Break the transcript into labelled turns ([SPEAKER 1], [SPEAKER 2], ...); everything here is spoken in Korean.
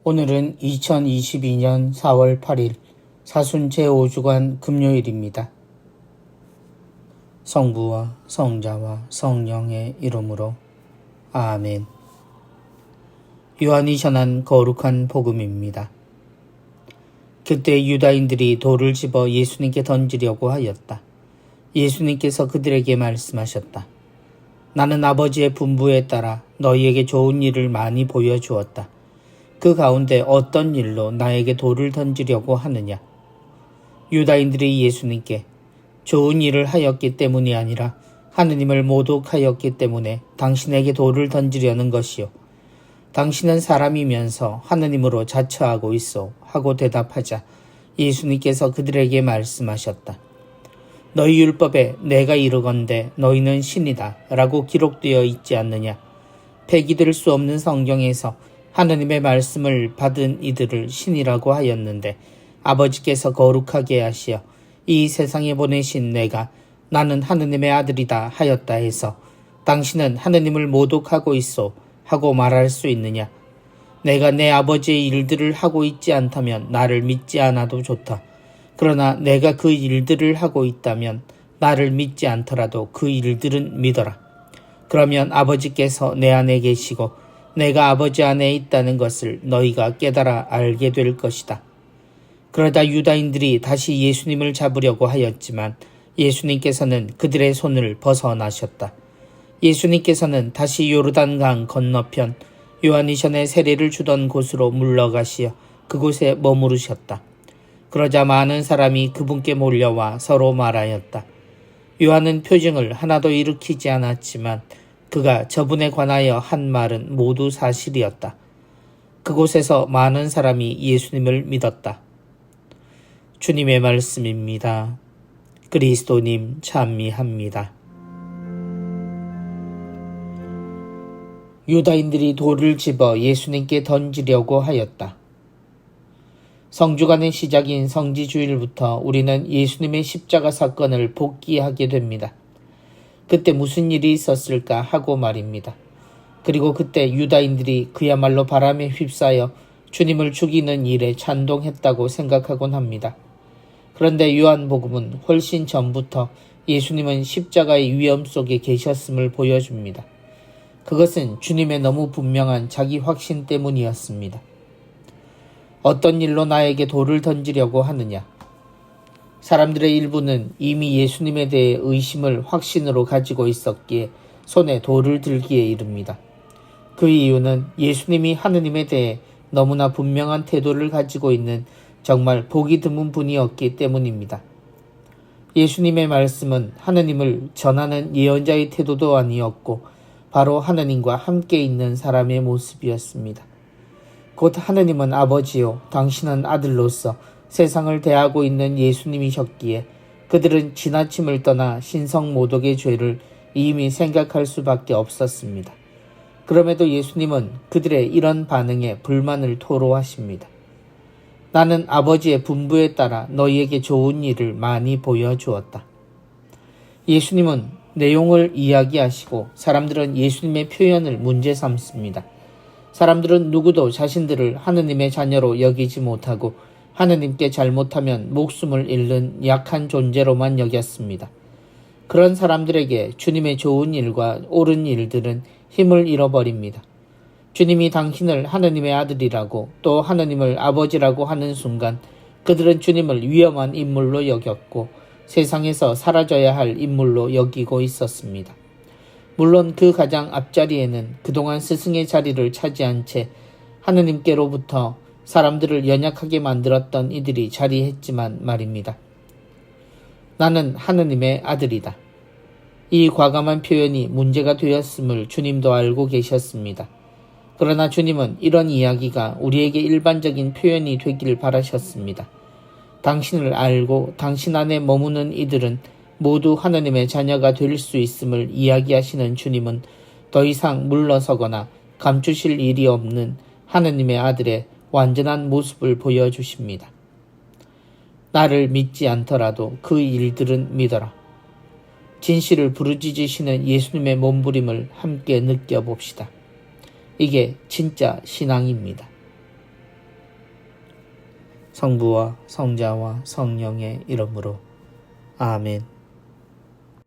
[SPEAKER 1] 오늘은 2022년 4월 8일 사순 제5주간 금요일입니다. 성부와 성자와 성령의 이름으로 아멘. 요한이 전한 거룩한 복음입니다. 그때 유다인들이 돌을 집어 예수님께 던지려고 하였다. 예수님께서 그들에게 말씀하셨다. 나는 아버지의 분부에 따라 너희에게 좋은 일을 많이 보여주었다. 그 가운데 어떤 일로 나에게 돌을 던지려고 하느냐? 유다인들이 예수님께 좋은 일을 하였기 때문이 아니라 하느님을 모독하였기 때문에 당신에게 돌을 던지려는 것이요. 당신은 사람이면서 하느님으로 자처하고 있어 하고 대답하자 예수님께서 그들에게 말씀하셨다. 너희 율법에 내가 이르건대 너희는 신이다 라고 기록되어 있지 않느냐? 폐기될 수 없는 성경에서 하느님의 말씀을 받은 이들을 신이라고 하였는데 아버지께서 거룩하게 하시어 이 세상에 보내신 내가 나는 하느님의 아들이다 하였다 해서 당신은 하느님을 모독하고 있소 하고 말할 수 있느냐? 내가 내 아버지의 일들을 하고 있지 않다면 나를 믿지 않아도 좋다. 그러나 내가 그 일들을 하고 있다면 나를 믿지 않더라도 그 일들은 믿어라. 그러면 아버지께서 내 안에 계시고 내가 아버지 안에 있다는 것을 너희가 깨달아 알게 될 것이다. 그러다 유다인들이 다시 예수님을 잡으려고 하였지만 예수님께서는 그들의 손을 벗어나셨다. 예수님께서는 다시 요르단강 건너편 요한이 전에 세례를 주던 곳으로 물러가시어 그곳에 머무르셨다. 그러자 많은 사람이 그분께 몰려와 서로 말하였다. 요한은 표징을 하나도 일으키지 않았지만 그가 저분에 관하여 한 말은 모두 사실이었다. 그곳에서 많은 사람이 예수님을 믿었다. 주님의 말씀입니다. 그리스도님 찬미합니다. 유다인들이 돌을 집어 예수님께 던지려고 하였다. 성주간의 시작인 성지주일부터 우리는 예수님의 십자가 사건을 복기하게 됩니다. 그때 무슨 일이 있었을까 하고 말입니다. 그리고 그때 유다인들이 그야말로 바람에 휩싸여 주님을 죽이는 일에 찬동했다고 생각하곤 합니다. 그런데 요한복음은 훨씬 전부터 예수님은 십자가의 위험 속에 계셨음을 보여줍니다. 그것은 주님의 너무 분명한 자기 확신 때문이었습니다. 어떤 일로 나에게 돌을 던지려고 하느냐? 사람들의 일부는 이미 예수님에 대해 의심을 확신으로 가지고 있었기에 손에 돌을 들기에 이릅니다. 그 이유는 예수님이 하느님에 대해 너무나 분명한 태도를 가지고 있는 정말 보기 드문 분이었기 때문입니다. 예수님의 말씀은 하느님을 전하는 예언자의 태도도 아니었고 바로 하느님과 함께 있는 사람의 모습이었습니다. 곧 하느님은 아버지요 당신은 아들로서 세상을 대하고 있는 예수님이셨기에 그들은 지나침을 떠나 신성모독의 죄를 이미 생각할 수밖에 없었습니다. 그럼에도 예수님은 그들의 이런 반응에 불만을 토로하십니다. 나는 아버지의 분부에 따라 너희에게 좋은 일을 많이 보여주었다. 예수님은 내용을 이야기하시고 사람들은 예수님의 표현을 문제 삼습니다. 사람들은 누구도 자신들을 하느님의 자녀로 여기지 못하고 하느님께 잘못하면 목숨을 잃는 약한 존재로만 여겼습니다. 그런 사람들에게 주님의 좋은 일과 옳은 일들은 힘을 잃어버립니다. 주님이 당신을 하느님의 아들이라고 또 하느님을 아버지라고 하는 순간 그들은 주님을 위험한 인물로 여겼고 세상에서 사라져야 할 인물로 여기고 있었습니다. 물론 그 가장 앞자리에는 그동안 스승의 자리를 차지한 채 하느님께로부터 사람들을 연약하게 만들었던 이들이 자리했지만 말입니다. 나는 하느님의 아들이다. 이 과감한 표현이 문제가 되었음을 주님도 알고 계셨습니다. 그러나 주님은 이런 이야기가 우리에게 일반적인 표현이 되길 바라셨습니다. 당신을 알고 당신 안에 머무는 이들은 모두 하느님의 자녀가 될 수 있음을 이야기하시는 주님은 더 이상 물러서거나 감추실 일이 없는 하느님의 아들의 완전한 모습을 보여주십니다. 나를 믿지 않더라도 그 일들은 믿어라. 진실을 부르짖으시는 예수님의 몸부림을 함께 느껴봅시다. 이게 진짜 신앙입니다. 성부와 성자와 성령의 이름으로 아멘.